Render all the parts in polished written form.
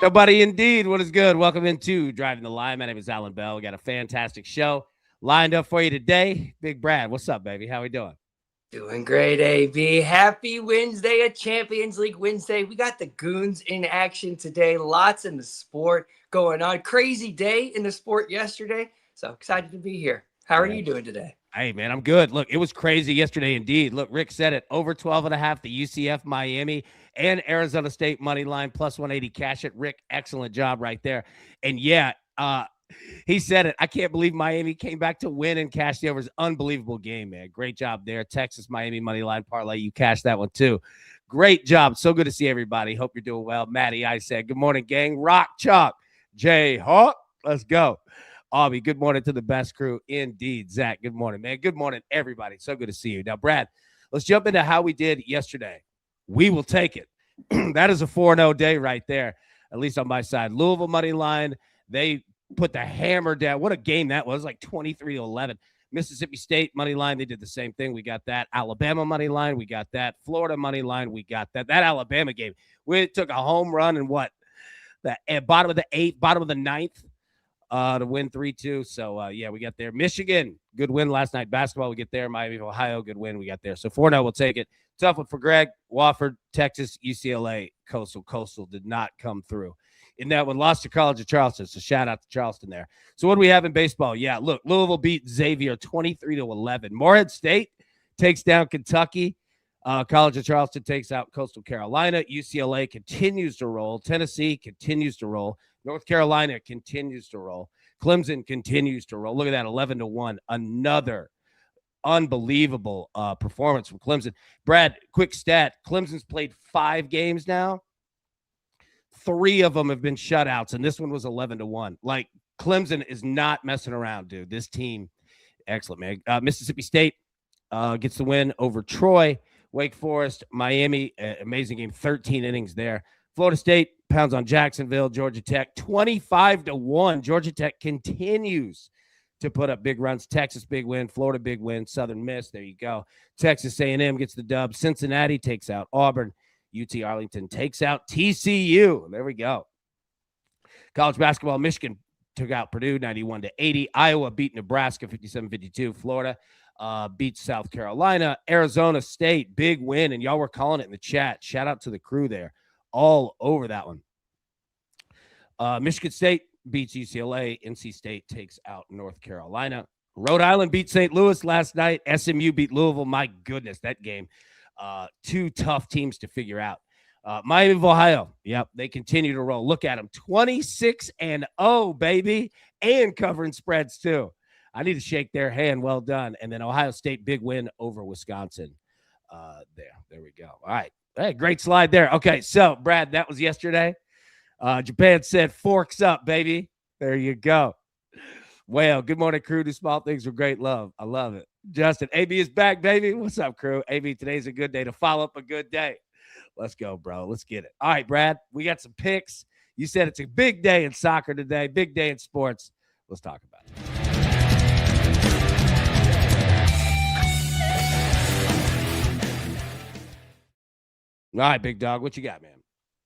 Nobody indeed. What is good? Welcome into Driving the Line. My name is Alan Bell. We got a fantastic show lined up for you today. Big Brad, what's up, baby? How we doing? Doing great, AB. Happy Wednesday, a Champions League Wednesday. We got the Goons in action today. Lots in the sport going on. Crazy day in the sport yesterday. So excited to be here. How are you doing today? Hey, man, I'm good. Look, it was crazy yesterday indeed. Look, Rick said it. Over 12.5, the UCF, Miami, and Arizona State money line, plus 180 cash it. Rick, excellent job right there. And yeah, he said it. I can't believe Miami came back to win and cash the overs. Unbelievable game, man. Great job there. Texas, Miami money line parlay. You cashed that one too. Great job. So good to see everybody. Hope you're doing well. Maddie, I said, good morning, gang. Rock Chalk. Jay Hawk. Let's go. Aubie, good morning to the best crew. Indeed. Zach, good morning, man. Good morning, everybody. So good to see you. Now, Brad, let's jump into how we did yesterday. We will take it. That is a 4-0 day right there, at least on my side. Louisville money line, they put the hammer down. What a game that was, like 23-11. Mississippi State money line, they did the same thing. We got that. Alabama money line, we got that. Florida money line, we got that. That Alabama game, we took a home run and what? The bottom of the eighth, bottom of the ninth. To win 3-2. So, yeah, we got there. Michigan, good win last night. Basketball, we get there. Miami, Ohio, good win. We got there. So 4-0, we'll take it. Tough one for Greg. Wofford, Texas, UCLA, Coastal. Coastal did not come through. In that one, lost to College of Charleston. So shout out to Charleston there. So what do we have in baseball? Yeah, look, Louisville beat Xavier 23-11. Morehead State takes down Kentucky. College of Charleston takes out Coastal Carolina. UCLA continues to roll. Tennessee continues to roll. North Carolina continues to roll. Clemson continues to roll. Look at that, 11-1. Another unbelievable performance from Clemson. Brad, quick stat. Clemson's played 5 games now. 3 of them have been shutouts, and this one was 11-1. Like, Clemson is not messing around, dude. This team, excellent, man. Mississippi State gets the win over Troy. Wake Forest, Miami, amazing game, 13 innings there. Florida State pounds on Jacksonville. Georgia Tech 25-1. Georgia Tech continues to put up big runs. Texas big win. Florida big win. Southern Miss. There you go. Texas A&M gets the dub. Cincinnati takes out Auburn. UT Arlington takes out TCU. There we go. College basketball. Michigan took out Purdue 91-80. Iowa beat Nebraska 57-52. Florida beats South Carolina. Arizona State big win, and y'all were calling it in the chat. Shout out to the crew there. All over that one. Michigan State beats UCLA. NC State takes out North Carolina. Rhode Island beat St. Louis last night. SMU beat Louisville. My goodness, that game. 2 tough teams to figure out. Miami of Ohio. Yep, they continue to roll. Look at them. 26-0, baby. And covering spreads, too. I need to shake their hand. Well done. And then Ohio State, big win over Wisconsin. There we go. All right. Hey, great slide there. Okay, so, Brad, that was yesterday. Japan said, forks up, baby. There you go. Well, good morning, crew. Do small things with great love. I love it. Justin, AB is back, baby. What's up, crew? AB, today's a good day to follow up a good day. Let's go, bro. Let's get it. All right, Brad, we got some picks. You said it's a big day in soccer today, big day in sports. Let's talk about it. All right, big dog, what you got, man?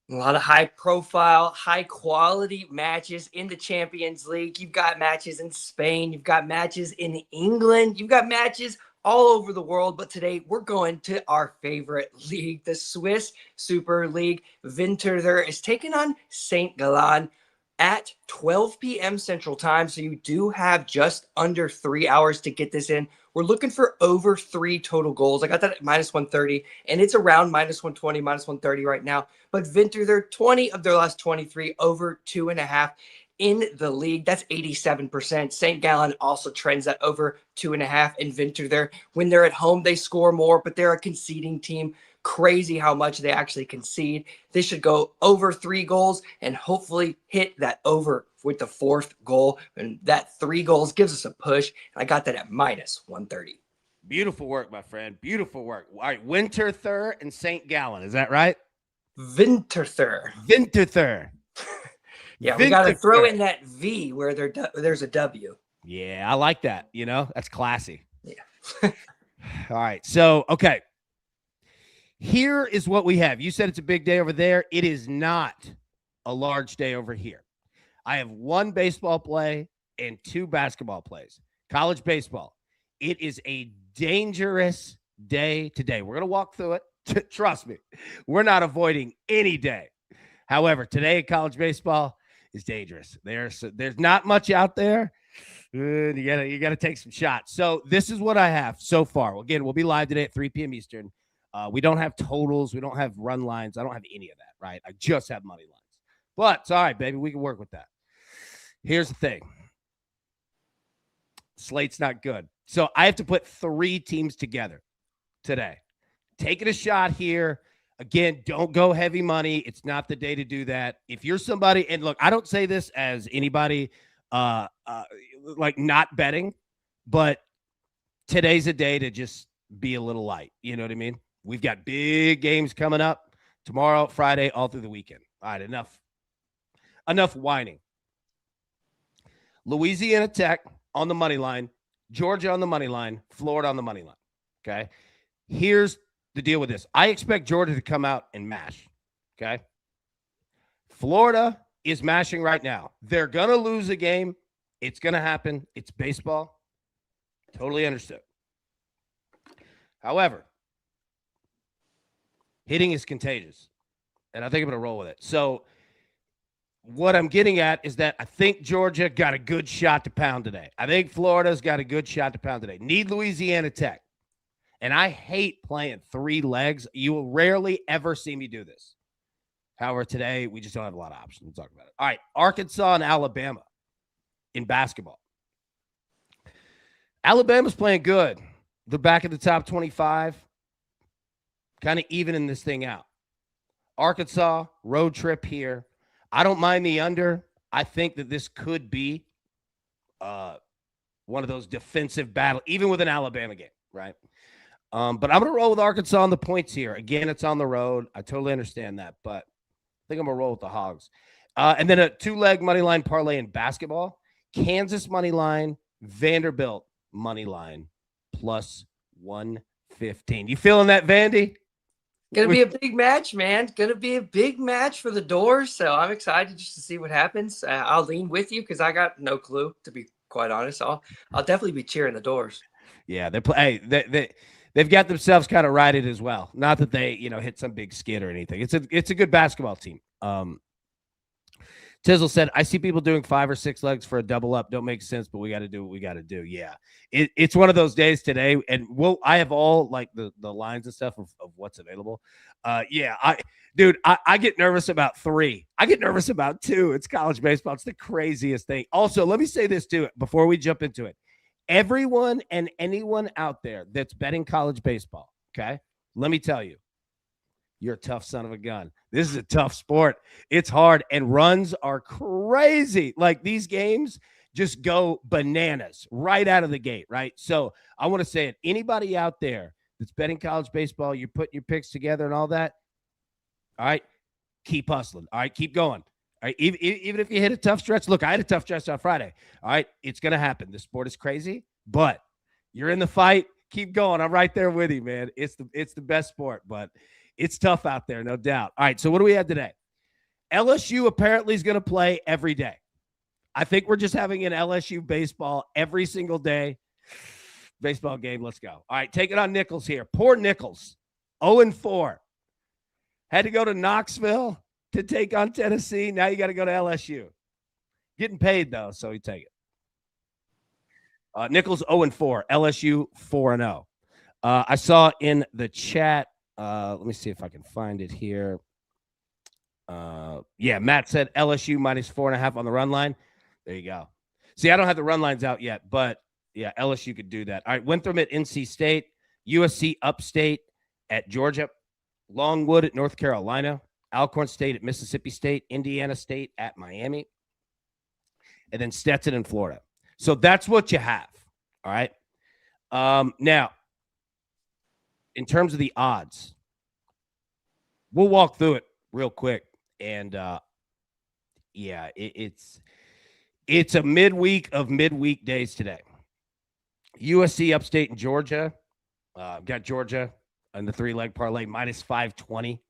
A lot of high-profile, high-quality matches in the Champions League. You've got matches in Spain. You've got matches in England. You've got matches all over the world. But today, we're going to our favorite league, the Swiss Super League. Winter is taking on St. Gallen at 12 p.m. Central Time. So you do have just under 3 hours to get this in. We're looking for over 3 total goals. I got that at minus 130, and it's around minus 120, minus 130 right now. But Winter, they're 20 of their last 23, over 2.5 in the league. That's 87%. St. Gallen also trends at over 2.5 in Winter. When they're at home, they score more, but they're a conceding team. Crazy how much they actually concede. They should go over 3 goals and hopefully hit that over with the 4th goal. And that 3 goals gives us a push. And I got that at minus 130. Beautiful work, my friend. Beautiful work. All right, Winterthur and St. Gallen. Is that right? Winterthur. Winterthur. Yeah, we got to throw in that V where there's a W. Yeah, I like that. You know, that's classy. Yeah. All right. So, okay. Here is what we have. You said it's a big day over there. It is not. a large day over here. I have one baseball play and two basketball plays. College baseball. It is a dangerous day today. We're going to walk through it. Trust me, we're not avoiding any day. However, today college baseball is dangerous. There's not much out there. You gotta take some shots. So this is what I have so far. Again, we'll be live today at 3 p.m. Eastern. We don't have totals. We don't have run lines. I don't have any of that, right? I just have money lines. But it's all right, baby. We can work with that. Here's the thing. Slate's not good. So I have to put 3 teams together today. Taking a shot here. Again, don't go heavy money. It's not the day to do that. If you're somebody, and look, I don't say this as anybody like not betting, but today's a day to just be a little light. You know what I mean? We've got big games coming up tomorrow, Friday, all through the weekend. All right, enough whining. Louisiana Tech on the money line, Georgia on the money line, Florida on the money line. Okay. Here's the deal with this. I expect Georgia to come out and mash. Okay. Florida is mashing right now. They're going to lose a game. It's going to happen. It's baseball. Totally understood. However, hitting is contagious. And I think I'm going to roll with it. So what I'm getting at is that I think Georgia got a good shot to pound today. I think Florida's got a good shot to pound today. Need Louisiana Tech. And I hate playing 3 legs. You will rarely ever see me do this. However, today we just don't have a lot of options. We'll talk about it. All right, Arkansas and Alabama in basketball. Alabama's playing good. They're back in the top 25. Kind of evening this thing out. Arkansas, road trip here. I don't mind the under. I think that this could be one of those defensive battles, even with an Alabama game, right? But I'm going to roll with Arkansas on the points here. Again, it's on the road. I totally understand that, but I think I'm going to roll with the Hogs. And then a 2-leg money line parlay in basketball. Kansas money line, Vanderbilt money line, plus 115. You feeling that, Vandy? Gonna be a big match, man. Gonna be a big match for the Doors. So I'm excited just to see what happens. I'll lean with you because I got no clue, to be quite honest. I'll definitely be cheering the Doors. Yeah, they've got themselves kind of righted as well. Not that they hit some big skid or anything. It's a good basketball team. Tizzle said, I see people doing 5 or 6 legs for a double up. Don't make sense, but we got to do what we got to do. Yeah. It's one of those days today. And I have all like the lines and stuff of what's available. Yeah. I get nervous about 3. I get nervous about 2. It's college baseball. It's the craziest thing. Also, let me say this too, before we jump into it. Everyone and anyone out there that's betting college baseball, okay, let me tell you, you're a tough son of a gun. This is a tough sport. It's hard, and runs are crazy. Like, these games just go bananas right out of the gate, right? So I want to say it. Anybody out there that's betting college baseball, you're putting your picks together and all that, all right, keep hustling. All right, keep going. All right, even if you hit a tough stretch. Look, I had a tough stretch on Friday. All right, it's going to happen. The sport is crazy, but you're in the fight. Keep going. I'm right there with you, man. It's the best sport, but it's tough out there, no doubt. All right, so what do we have today? LSU apparently is going to play every day. I think we're just having an LSU baseball every single day. Baseball game, let's go. All right, take it on Nichols here. Poor Nichols, 0-4. Had to go to Knoxville to take on Tennessee. Now you got to go to LSU. Getting paid, though, so you take it. Nichols 0-4, LSU 4-0. I saw in the chat, let me see if I can find it here. Yeah, Matt said LSU minus 4.5 on the run line. There you go. See, I don't have the run lines out yet, but yeah, LSU could do that. All right, Winthrop at NC State, USC Upstate at Georgia, Longwood at North Carolina, Alcorn State at Mississippi State, Indiana State at Miami, and then Stetson in Florida. So that's what you have. All right. Now, in terms of the odds, we'll walk through it real quick. And yeah, it's a midweek of midweek days today. USC Upstate in Georgia. Got Georgia on the 3-leg parlay minus 520.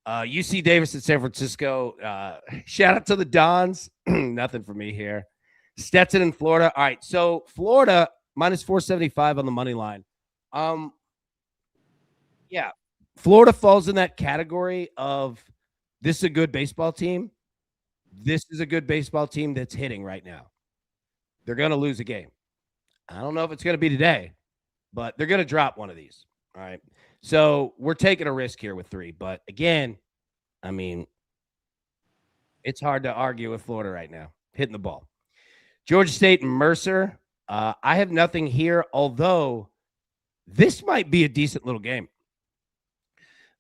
UC Davis at San Francisco. Shout out to the Dons. Nothing for me here. Stetson in Florida. All right. So Florida minus 475 on the money line. Um, yeah. Florida falls in that category of this is a good baseball team. This is a good baseball team that's hitting right now. They're going to lose a game. I don't know if it's going to be today, but they're going to drop one of these. All right. So we're taking a risk here with 3. But again, I mean, it's hard to argue with Florida right now, hitting the ball. Georgia State and Mercer. I have nothing here, although this might be a decent little game.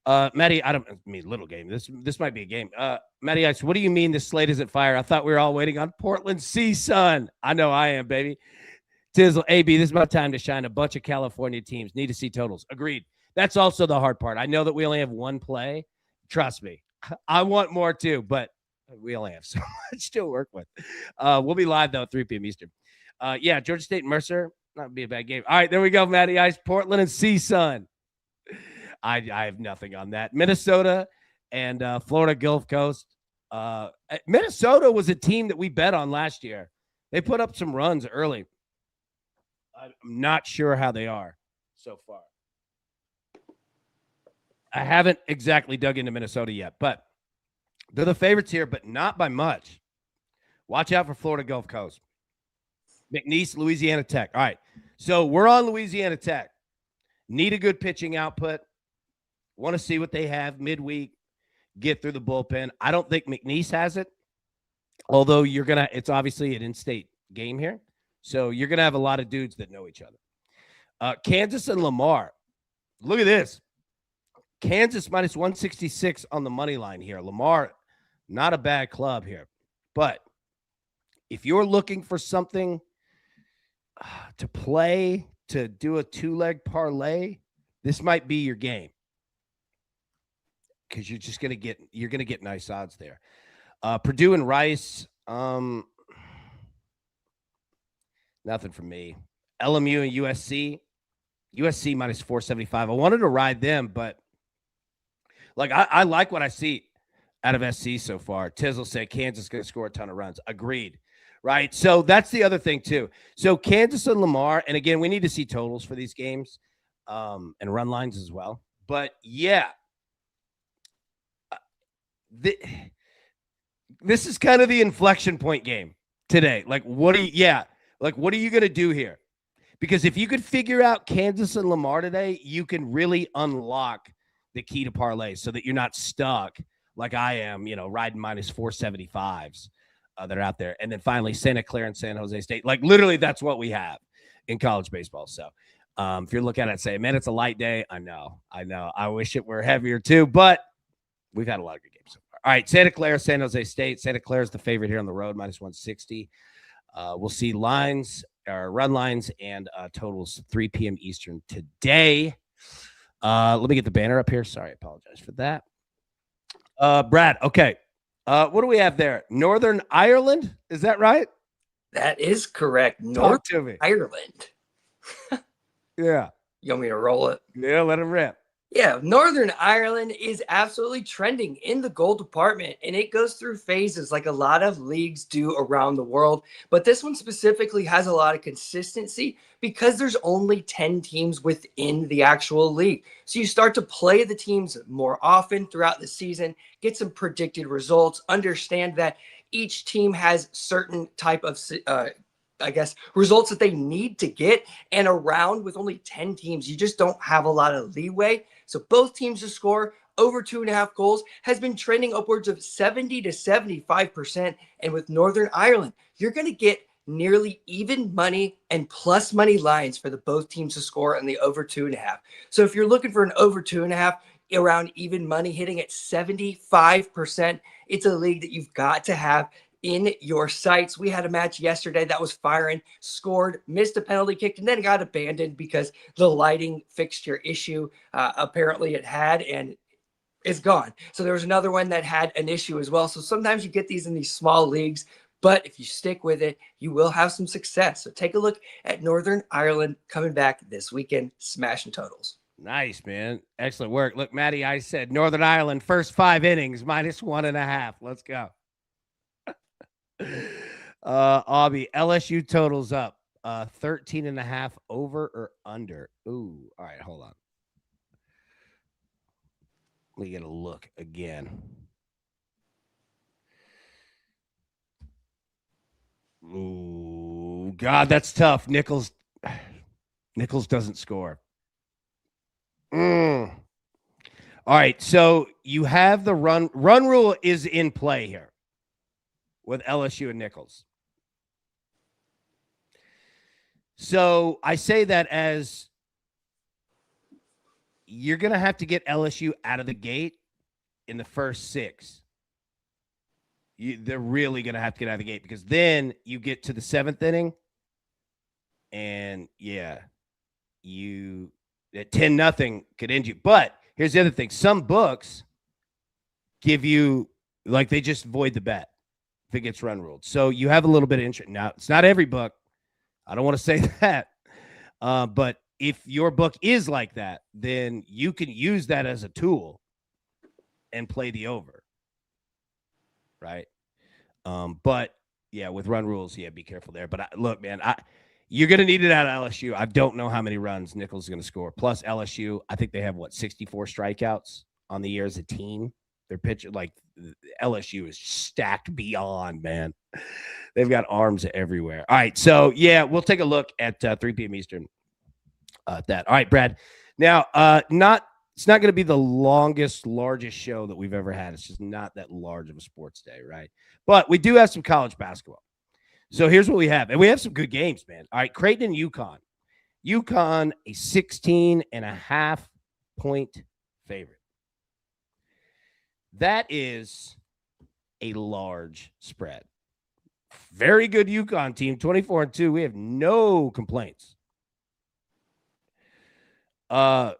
Matty, I don't mean little game. This might be a game. Matty Ice, what do you mean the slate isn't fire? I thought we were all waiting on Portland CSUN. I know I am, baby. Tizzle, AB, this is my time to shine. A bunch of California teams need to see totals. Agreed. That's also the hard part. I know that we only have one play. Trust me. I want more too, but we only have so much to work with. We'll be live, though, at 3 p.m. Eastern. Yeah, Georgia State and Mercer. Not be a bad game. All right, there we go, Matty Ice. Portland and CSUN. I have nothing on that. Minnesota and Florida Gulf Coast. Minnesota was a team that we bet on last year. They put up some runs early. I'm not sure how they are so far. I haven't exactly dug into Minnesota yet, but they're the favorites here, but not by much. Watch out for Florida Gulf Coast. McNeese, Louisiana Tech. All right, so we're on Louisiana Tech. Need a good pitching output. Want to see what they have midweek. Get through the bullpen. I don't think McNeese has it, although it's obviously an in-state game here. So you're going to have a lot of dudes that know each other. Kansas and Lamar. Look at this. Kansas minus 166 on the money line here. Lamar, not a bad club here. But if you're looking for something to play, to do a 2-leg parlay, this might be your game. Because you're going to get nice odds there. Purdue and Rice. Nothing from me. LMU and USC. USC minus 475. I wanted to ride them, but I like what I see out of SC so far. Tizzle said Kansas is going to score a ton of runs. Agreed. Right? So that's the other thing, too. So Kansas and Lamar, and again, we need to see totals for these games and run lines as well. But, yeah, this is kind of the inflection point game today. What are you going to do here? Because if you could figure out Kansas and Lamar today, you can really unlock the key to parlays so that you're not stuck like I am, riding minus 475s that are out there. And then finally, Santa Clara and San Jose State. Literally, that's what we have in college baseball. So if you're looking at it and say, man, it's a light day. I know. I wish it were heavier too, but we've had a lot of good games so far. All right, Santa Clara, San Jose State. Santa Clara is the favorite here on the road, minus 160. We'll see lines or run lines and totals 3 p.m. Eastern today. Let me get the banner up here. Sorry, I apologize for that. Brad, okay. What do we have there? Northern Ireland? Is that right? That is correct. Northern Ireland. Yeah. You want me to roll it? Yeah, let it rip. Yeah, Northern Ireland is absolutely trending in the goal department, and it goes through phases like a lot of leagues do around the world. But this one specifically has a lot of consistency because there's only 10 teams within the actual league. So you start to play the teams more often throughout the season, get some predicted results, understand that each team has certain type of results that they need to get. And around with only 10 teams, you just don't have a lot of leeway. So both teams to score over 2.5 goals has been trending upwards of 70 to 75%. And with Northern Ireland, you're going to get nearly even money and plus money lines for the both teams to score on the over 2.5. So if you're looking for an over 2.5, around even money hitting at 75%, it's a league that you've got to have in your sights. We had a match yesterday that was firing, scored, missed a penalty kick, and then got abandoned because the lighting fixture issue apparently it had, and it's gone. So there was another one that had an issue as well. So sometimes you get these in these small leagues, but if you stick with it, you will have some success. So take a look at Northern Ireland coming back this weekend, smashing totals. Nice, man. Excellent work. Look, Matty, I said Northern Ireland, first 5 innings, -1.5. Let's go. Aubie, LSU totals up. 13.5 over or under. Ooh. All right, hold on. Let me get a look again. Ooh, God, that's tough. Nichols doesn't score. Mm. All right, so you have the run rule is in play here with LSU and Nichols. So I say that as you're going to have to get LSU out of the gate in the first 6. They're really going to have to get out of the gate because then you get to the 7th inning and you at 10-0 could end you. But here's the other thing. Some books give you, like, they just void the bet if it gets run ruled. So you have a little bit of interest. Now, it's not every book. I don't want to say that. But if your book is like that, then you can use that as a tool and play the over. Right. But yeah, with run rules, be careful there. But look, man, you're going to need it out of LSU. I don't know how many runs Nichols is going to score. Plus LSU, I think they have 64 strikeouts on the year as a team. Their pitcher, like LSU, is stacked beyond, man. They've got arms everywhere. All right, so we'll take a look at 3 p.m. Eastern. That. All right, Brad. Now, it's not going to be the largest show that we've ever had. It's just not that large of a sports day, right? But we do have some college basketball. So here's what we have. And we have some good games, man. All right, Creighton and UConn. UConn, a 16.5 point favorite. That is a large spread. Very good UConn team, 24-2. We have no complaints. DVR.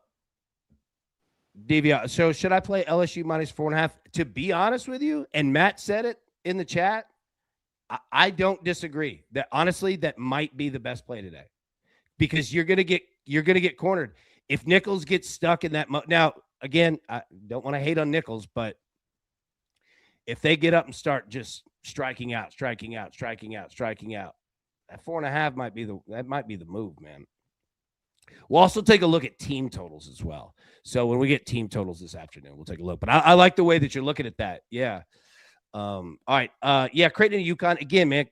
So should I play LSU -4.5? To be honest with you, and Matt said it in the chat, I don't disagree. That honestly, that might be the best play today, because you're gonna get cornered if Nichols gets stuck in that. Now, again, I don't want to hate on Nichols, but if they get up and start just striking out, that 4.5 might be the move, man. We'll also take a look at team totals as well. So when we get team totals this afternoon, we'll take a look. But I like the way that you're looking at that. Yeah. All right. Creighton and UConn. Again, man,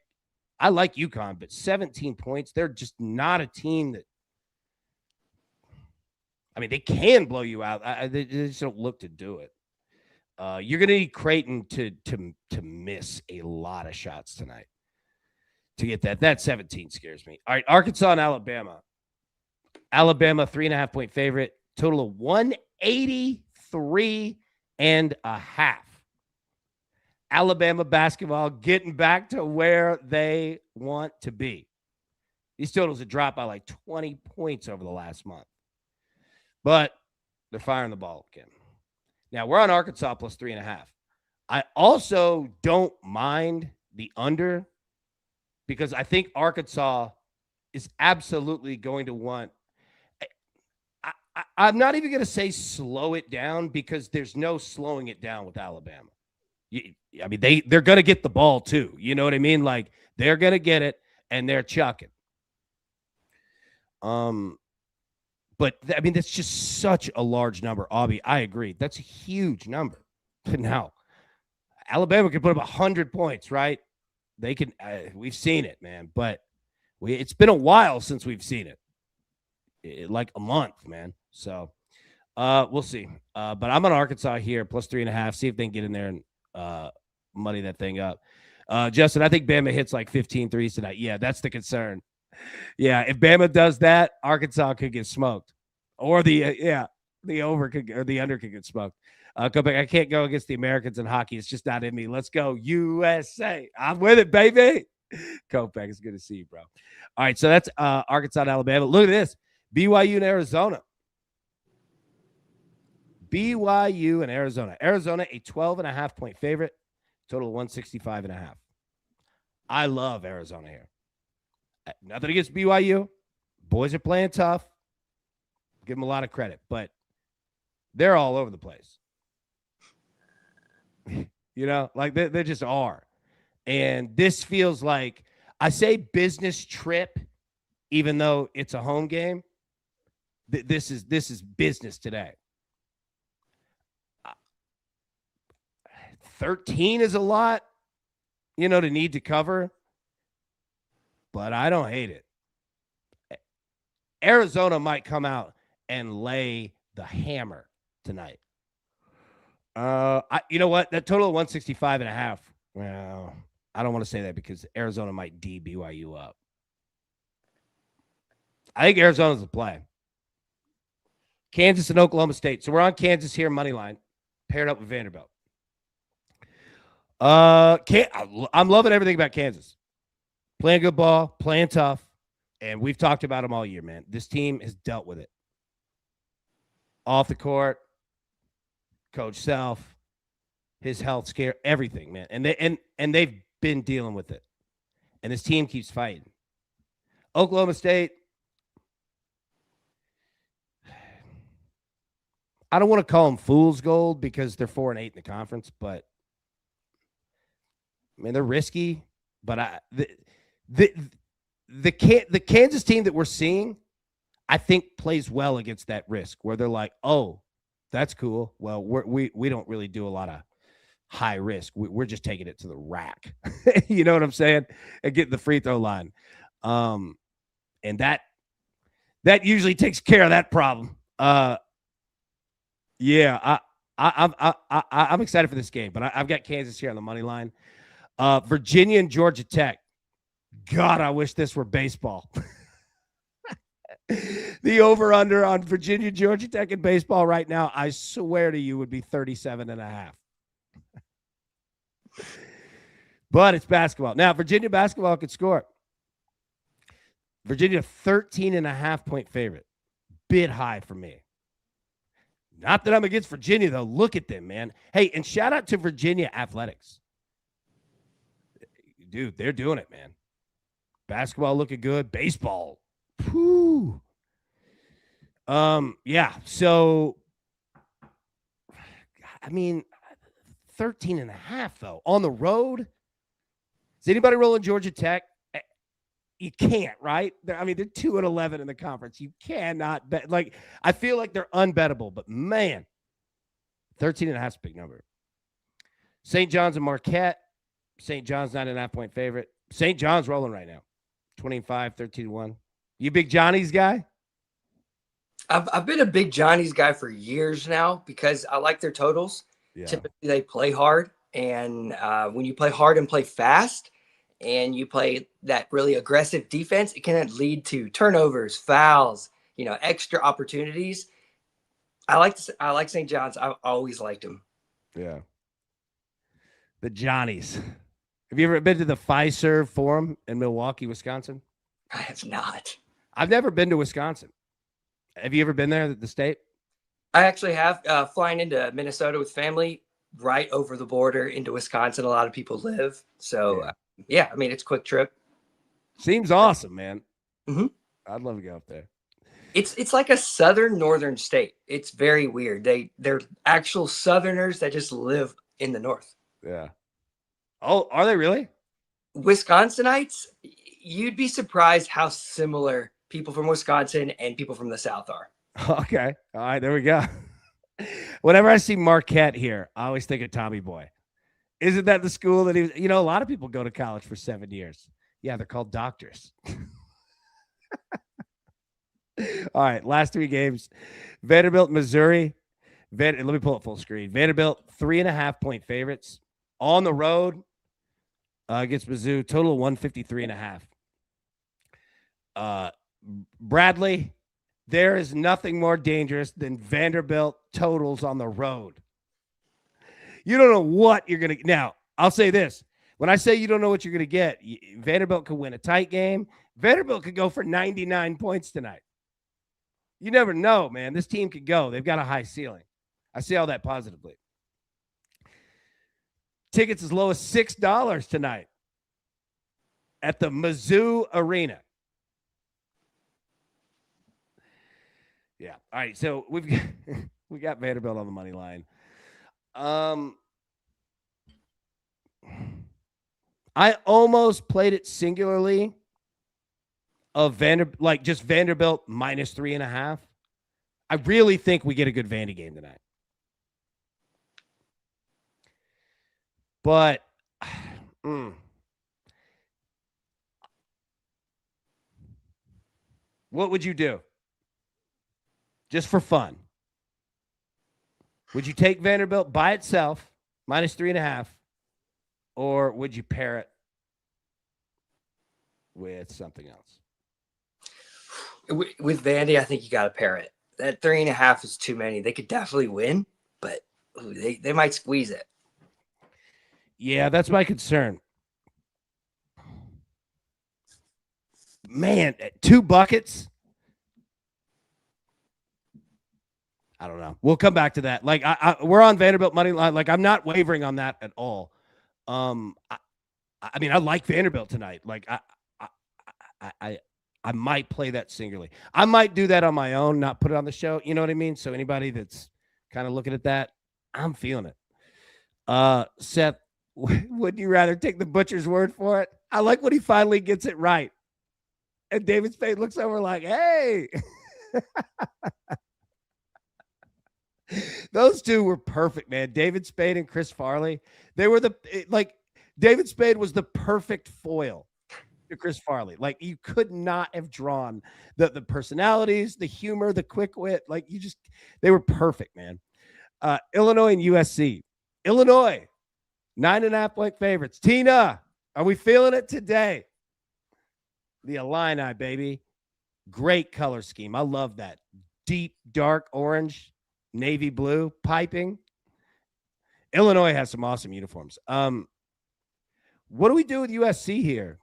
I like UConn, but 17 points. They're just not a team that, I mean, they can blow you out. They just don't look to do it. You're going to need Creighton to miss a lot of shots tonight to get that. That 17 scares me. All right, Arkansas and Alabama. Alabama, 3.5 point favorite. Total of 183.5. Alabama basketball getting back to where they want to be. These totals have dropped by like 20 points over the last month. But they're firing the ball again. Now, we're on Arkansas plus 3.5. I also don't mind the under, because I think Arkansas is absolutely going to want. I'm not even going to say slow it down, because there's no slowing it down with Alabama. I mean, they're going to get the ball too. You know what I mean? Like, they're going to get it and they're chucking. But I mean, that's just such a large number. Aubie, I agree. That's a huge number. Now, Alabama can put up 100 points, right? They can. We've seen it, man. But it's been a while since we've seen it. Like a month, man. So we'll see. But I'm on Arkansas here, plus 3.5. See if they can get in there and muddy that thing up. Justin, I think Bama hits like 15 threes tonight. Yeah, that's the concern. Yeah, if Bama does that, Arkansas could get smoked, or the over could, or the under could get smoked. Go back. I can't go against the Americans in hockey. It's just not in me. Let's go USA. I'm with it, baby. Kopeck, it's good to see you, bro. All right, so that's Arkansas and Alabama. Look at this. BYU and Arizona. BYU and Arizona. Arizona, a 12.5 point favorite. Total 165.5. I love Arizona here. Nothing against BYU. Boys are playing tough. Give them a lot of credit, but they're all over the place. Like they just are. And this feels like, I say business trip, even though it's a home game. This is business today. 13 is a lot, to need to cover, but I don't hate it. Arizona might come out and lay the hammer tonight. You know what? That total of 165.5. Well, I don't want to say that because Arizona might D BYU up. I think Arizona's the play. Kansas and Oklahoma State. So we're on Kansas here, money line, paired up with Vanderbilt. I'm loving everything about Kansas. Playing good ball, playing tough, and we've talked about them all year, man. This team has dealt with it. Off the court, Coach Self, his health scare, everything, man. And they've been dealing with it. And this team keeps fighting. Oklahoma State, I don't want to call them fool's gold because they're 4-8 in the conference, but I mean, they're risky. But the Kansas team that we're seeing, I think, plays well against that risk where they're like, oh, that's cool. Well, we don't really do a lot of high risk. We're just taking it to the rack. You know what I'm saying? And getting the free throw line. And that usually takes care of that problem. Yeah, I'm excited for this game, but I've got Kansas here on the money line. Virginia and Georgia Tech. God, I wish this were baseball. The over-under on Virginia, Georgia Tech in baseball right now, I swear to you, would be 37.5. But it's basketball. Now, Virginia basketball could score. Virginia, 13.5-point favorite. Bit high for me. Not that I'm against Virginia, though. Look at them, man. Hey, and shout out to Virginia Athletics. Dude, they're doing it, man. Basketball looking good. Baseball. Whew. Yeah. So, I mean, 13.5, though. On the road? Is anybody rolling Georgia Tech? You can't, right? They're 2-11 in the conference. You cannot bet. Like, I feel like they're unbettable, but man, 13.5 is a big number. St. John's and Marquette. St. John's 9.5-point favorite. St. John's rolling right now. 25, 13-1. You big Johnny's guy? I've been a big Johnny's guy for years now because I like their totals. Yeah. Typically, they play hard. And when you play hard and play fast and you play that really aggressive defense, it can lead to turnovers, fouls, extra opportunities. I like St. John's. I've always liked them. Yeah. The Johnnies. Have you ever been to the Fiserv Forum in Milwaukee, Wisconsin? I have not. I've never been to Wisconsin. Have you ever been there, the state? I actually have. Flying into Minnesota with family, right over the border into Wisconsin. A lot of people live. So, yeah, it's a quick trip. Seems awesome, man. Mm-hmm. I'd love to go up there. It's like a northern state. It's very weird. They're actual Southerners that just live in the north. Yeah. Oh, are they really? Wisconsinites, you'd be surprised how similar people from Wisconsin and people from the South are. Okay. All right, there we go. Whenever I see Marquette here, I always think of Tommy Boy. Isn't that the school that he was? A lot of people go to college for 7 years. Yeah, they're called doctors. All right, last 3 games. Vanderbilt, Missouri. Let me pull it full screen. Vanderbilt, 3.5-point favorites. On the road against Mizzou, total of 153.5. Bradley, there is nothing more dangerous than Vanderbilt totals on the road. You don't know what you're going to – now, I'll say this. When I say you don't know what you're going to get, Vanderbilt could win a tight game. Vanderbilt could go for 99 points tonight. You never know, man. This team could go. They've got a high ceiling. I see all that positively. Tickets as low as $6 tonight at the Mizzou Arena. Yeah. All right. So we've got, we got Vanderbilt on the money line. Um, I almost played it singularly of just Vanderbilt minus 3.5. I really think we get a good Vandy game tonight. But what would you do? Just for fun. Would you take Vanderbilt by itself, minus 3.5, or would you pair it with something else? With Vandy, I think you got to pair it. That 3.5 is too many. They could definitely win, but they might squeeze it. Yeah, that's my concern. Man, 2 buckets. I don't know. We'll come back to that. Like we're on Vanderbilt money line. Like I'm not wavering on that at all. I mean, I like Vanderbilt tonight. Like I might play that singularly. I might do that on my own, not put it on the show. You know what I mean? So anybody that's kind of looking at that, I'm feeling it. Seth, would you rather take the butcher's word for it? I like when he finally gets it right. And David Spade looks over like, hey. Those two were perfect, man. David Spade and Chris Farley. They were David Spade was the perfect foil to Chris Farley. Like you could not have drawn the personalities, the humor, the quick wit. Like they were perfect, man. Illinois and USC. Illinois, 9.5-point favorites. Tina, are we feeling it today? The Illini, baby. Great color scheme. I love that. Deep, dark orange, navy blue piping. Illinois has some awesome uniforms. What do we do with USC here?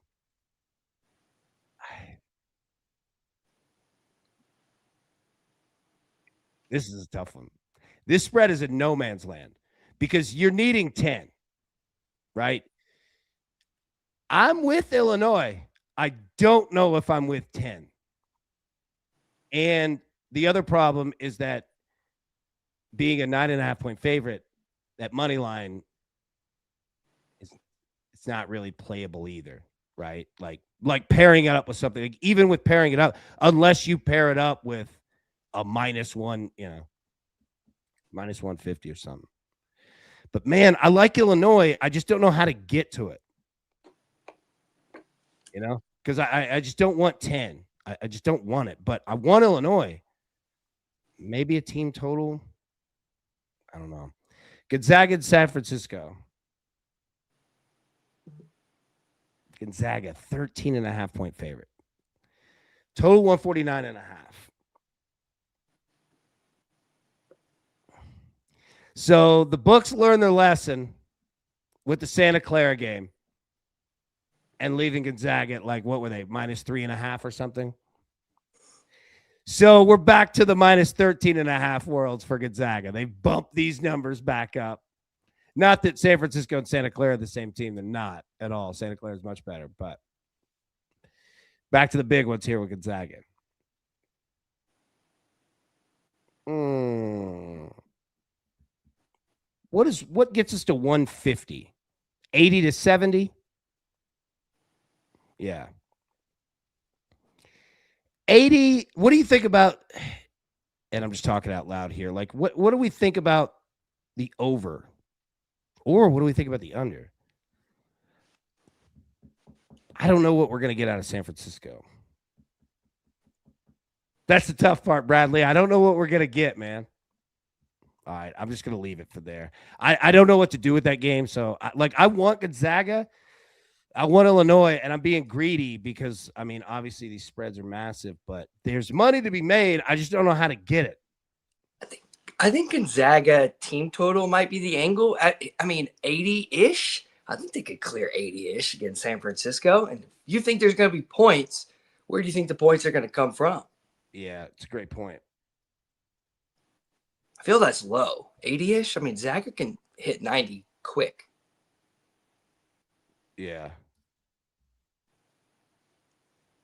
This is a tough one. This spread is in no man's land because you're needing 10, right? I'm with Illinois. I don't know if I'm with 10. And the other problem is that being a 9.5-point favorite, that money line it's not really playable either, right? Like pairing it up with something, like even with pairing it up, unless you pair it up with a -1, minus 150 or something. But man, I like Illinois. I just don't know how to get to it. Because I just don't want 10. I just don't want it. But I want Illinois. Maybe a team total. I don't know. Gonzaga and San Francisco. Gonzaga, 13.5-point favorite. Total 149.5. So the books learned their lesson with the Santa Clara game and leaving Gonzaga at what were they, -3.5 or something? So we're back to the -13.5 worlds for Gonzaga. They bumped these numbers back up. Not that San Francisco and Santa Clara are the same team. They're not at all. Santa Clara is much better. But back to the big ones here with Gonzaga. What gets us to 150? 80 to 70? Yeah. 80. What do you think about, and I'm just talking out loud here, what do we think about the over? Or what do we think about the under? I don't know what we're going to get out of San Francisco. That's the tough part, Bradley. I don't know what we're going to get, man. All right, I'm just going to leave it for there. I don't know what to do with that game. So, I want Gonzaga. I want Illinois, and I'm being greedy because, obviously these spreads are massive, but there's money to be made. I just don't know how to get it. I think Gonzaga team total might be the angle. 80-ish. I think they could clear 80-ish against San Francisco. And if you think there's going to be points, where do you think the points are going to come from? Yeah, it's a great point. I feel that's low. 80-ish? Zaga can hit 90 quick. Yeah.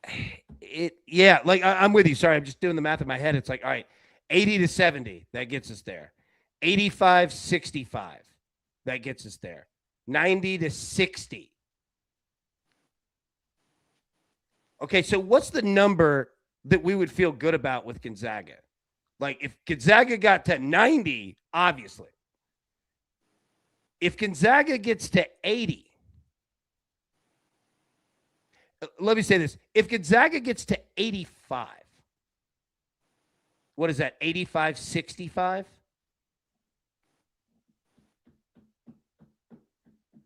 I'm with you. Sorry, I'm just doing the math in my head. It's all right. 80 to 70, that gets us there. 85-65, that gets us there. 90 to 60. Okay, so what's the number that we would feel good about with Gonzaga? Like if Gonzaga got to 90, obviously. If Gonzaga gets to 80, let me say this. If Gonzaga gets to 85, what is that, 85-65?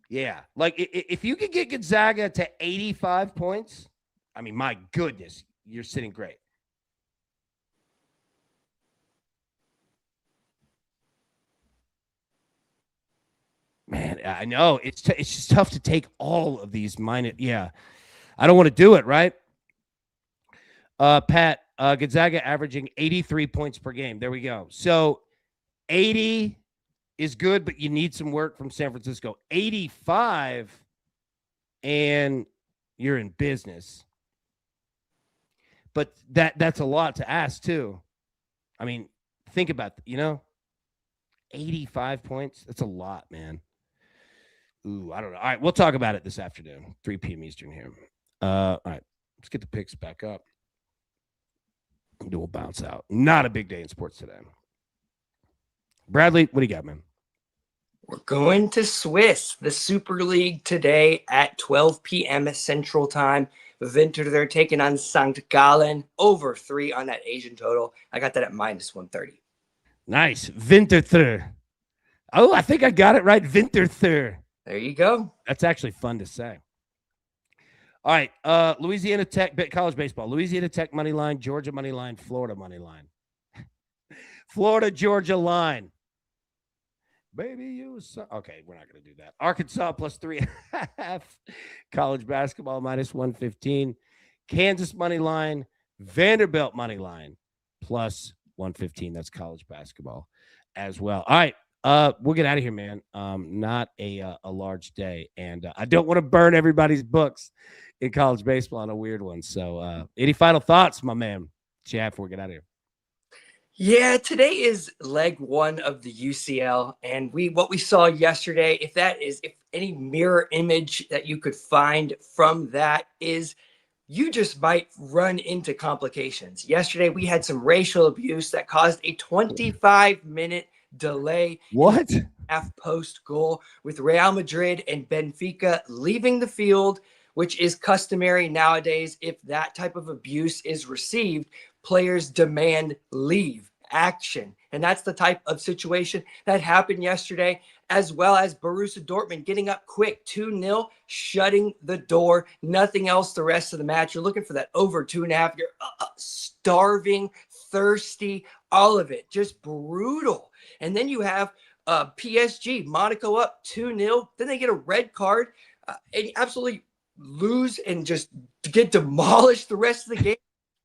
Yeah. Like if you could get Gonzaga to 85 points, I mean, my goodness, you're sitting great. Man, I know. It's just tough to take all of these minus. Yeah. I don't want to do it, right? Pat, Gonzaga averaging 83 points per game. There we go. So 80 is good, but you need some work from San Francisco. 85, and you're in business. But that's a lot to ask, too. I mean, think about, 85 points. That's a lot, man. Ooh, I don't know. All right, we'll talk about it this afternoon, 3 p.m. Eastern here. All right, let's get the picks back up. We'll bounce out. Not a big day in sports today. Bradley, what do you got, man? We're going to Swiss, the Super League today at 12 p.m. Central Time. Winter, they're taking on St. Gallen, over 3 on that Asian total. I got that at minus 130. Nice. Winter. Oh, I think I got it right. Winter. There you go. That's actually fun to say. All right. Louisiana Tech, college baseball. Louisiana Tech money line, Georgia money line, Florida money line. Florida, Georgia line. Baby, you suck. Okay, we're not going to do that. Arkansas plus 3.5. College basketball minus 115. Kansas money line. Vanderbilt money line plus 115. That's college basketball as well. All right, we'll get out of here, man. Not a large day, and I don't want to burn everybody's books in college baseball on a weird one. So, any final thoughts, my man? Chat before we get out of here. Yeah, today is leg 1 of the UCL, and what we saw yesterday, if any mirror image that you could find from that is you just might run into complications. Yesterday, we had some racial abuse that caused a 25-minute delay. What? Half post goal with Real Madrid and Benfica leaving the field, which is customary nowadays. If that type of abuse is received, players demand leave action. And that's the type of situation that happened yesterday, as well as Borussia Dortmund getting up quick, 2-0, shutting the door. Nothing else the rest of the match. You're looking for that over 2.5. You're starving, thirsty, all of it. Just brutal. And then you have PSG, Monaco up 2-0. Then they get a red card and absolutely lose and just get demolished the rest of the game.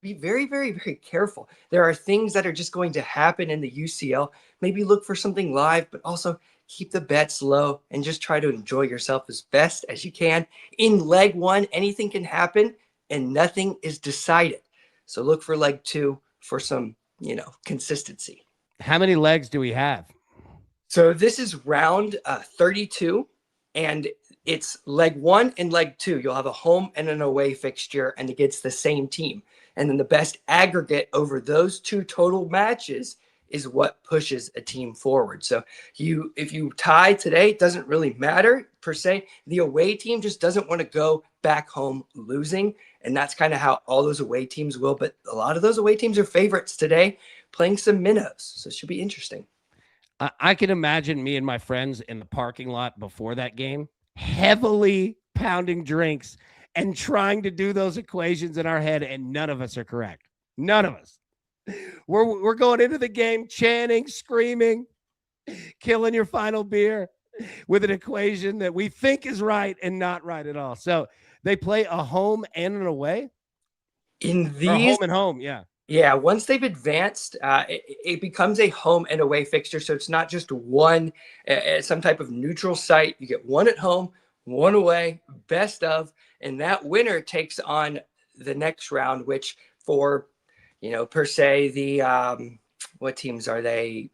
Be very, very, very careful. There are things that are just going to happen in the UCL. Maybe look for something live, but also keep the bets low and just try to enjoy yourself as best as you can. In leg 1, anything can happen and nothing is decided. So look for leg 2 for some, consistency. How many legs do we have? So this is round 32, and it's leg 1 and leg 2. You'll have a home and an away fixture, and it gets the same team. And then the best aggregate over those 2 total matches is what pushes a team forward. So if you tie today, it doesn't really matter per se. The away team just doesn't want to go back home losing. And that's kind of how all those away teams will. But a lot of those away teams are favorites today, playing some minnows. So it should be interesting. I can imagine me and my friends in the parking lot before that game, heavily pounding drinks and trying to do those equations in our head, and none of us are correct. None of us. We're going into the game chanting, screaming, killing your final beer with an equation that we think is right and not right at all. So they play a home and an away? In these, or home and home, yeah. Yeah, once they've advanced, it becomes a home and away fixture. So it's not just one, some type of neutral site. You get one at home, one away, best of, and that winner takes on the next round, which for, per se, the what teams are they?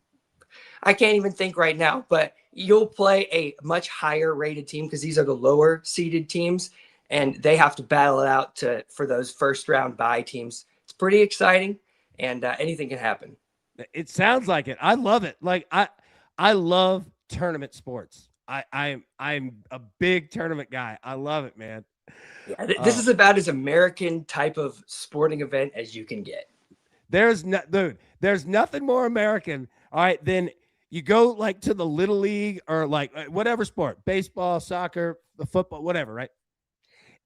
I can't even think right now, but you'll play a much higher rated team because these are the lower seeded teams and they have to battle it out for those first round bye teams. It's pretty exciting and anything can happen. It sounds like it. I love it. Like I love tournament sports. I'm a big tournament guy. I love it, man. Yeah, this is about as American type of sporting event as you can get. There's nothing more American, all right, than you go like to the little league or like whatever sport, baseball, soccer, the football, whatever, right?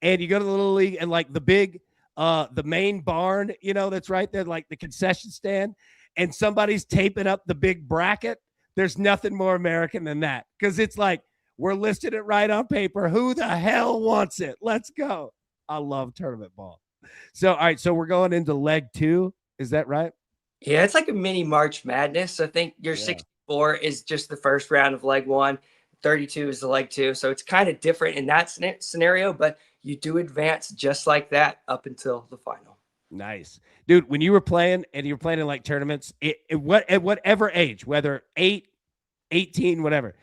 And you go to the little league and like the main barn, that's right there, like the concession stand, and somebody's taping up the big bracket. There's nothing more American than that because it's like we're listed it right on paper. Who the hell wants it? Let's go. I love tournament ball. So, all right, so we're going into leg 2. Is that right? Yeah, it's like a mini March Madness. I think your 64 is just the first round of leg 1. 32 is the leg 2. So it's kind of different in that scenario, but you do advance just like that up until the final. Nice. Dude, when you were playing and you were playing in like tournaments, at whatever age, whether 8, 18, whatever,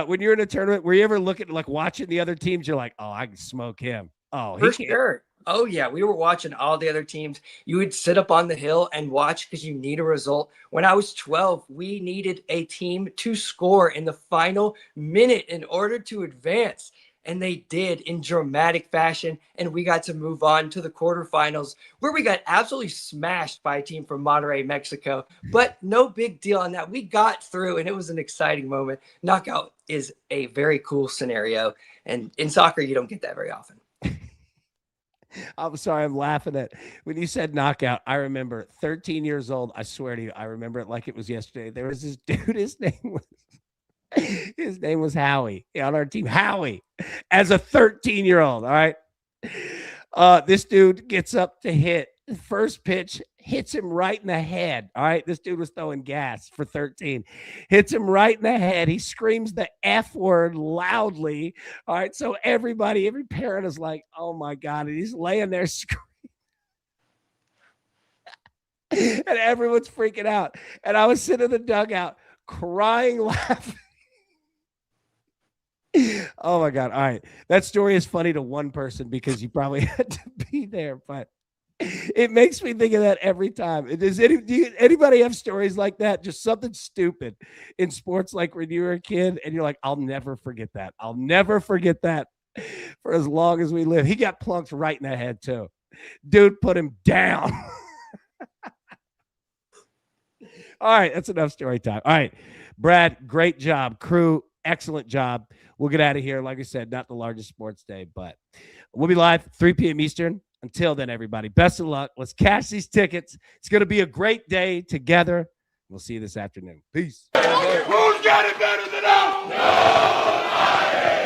when you're in a tournament, were you ever looking like watching the other teams? You're like, oh, I can smoke him. Oh, for sure. Oh, yeah. We were watching all the other teams. You would sit up on the hill and watch because you need a result. When I was 12, we needed a team to score in the final minute in order to advance. And they did in dramatic fashion. And we got to move on to the quarterfinals where we got absolutely smashed by a team from Monterrey, Mexico. But no big deal on that. We got through and it was an exciting moment. Knockout is a very cool scenario. And in soccer, you don't get that very often. I'm sorry, I'm laughing at when you said knockout. I remember 13 years old. I swear to you, I remember it like it was yesterday. There was this dude, his name was Howie on our team. Howie, as a 13-year-old. All right. This dude gets up to hit. First pitch hits him right in the head. All right. This dude was throwing gas for 13. Hits him right in the head. He screams the F word loudly. All right. So every parent is like, oh my God. And he's laying there screaming. And everyone's freaking out. And I was sitting in the dugout crying, laughing. Oh my God. All right. That story is funny to one person because you probably had to be there, but it makes me think of that every time. Do anybody have stories like that? Just something stupid in sports, like when you were a kid and you're like, I'll never forget that. I'll never forget that for as long as we live. He got plunked right in the head too. Dude put him down. All right. That's enough story time. All right. Brad, great job. Crew, excellent job. We'll get out of here. Like I said, not the largest sports day, but we'll be live 3 p.m. Eastern. Until then, everybody, best of luck. Let's cash these tickets. It's going to be a great day together. We'll see you this afternoon. Peace. Who's got it better than us? Nobody.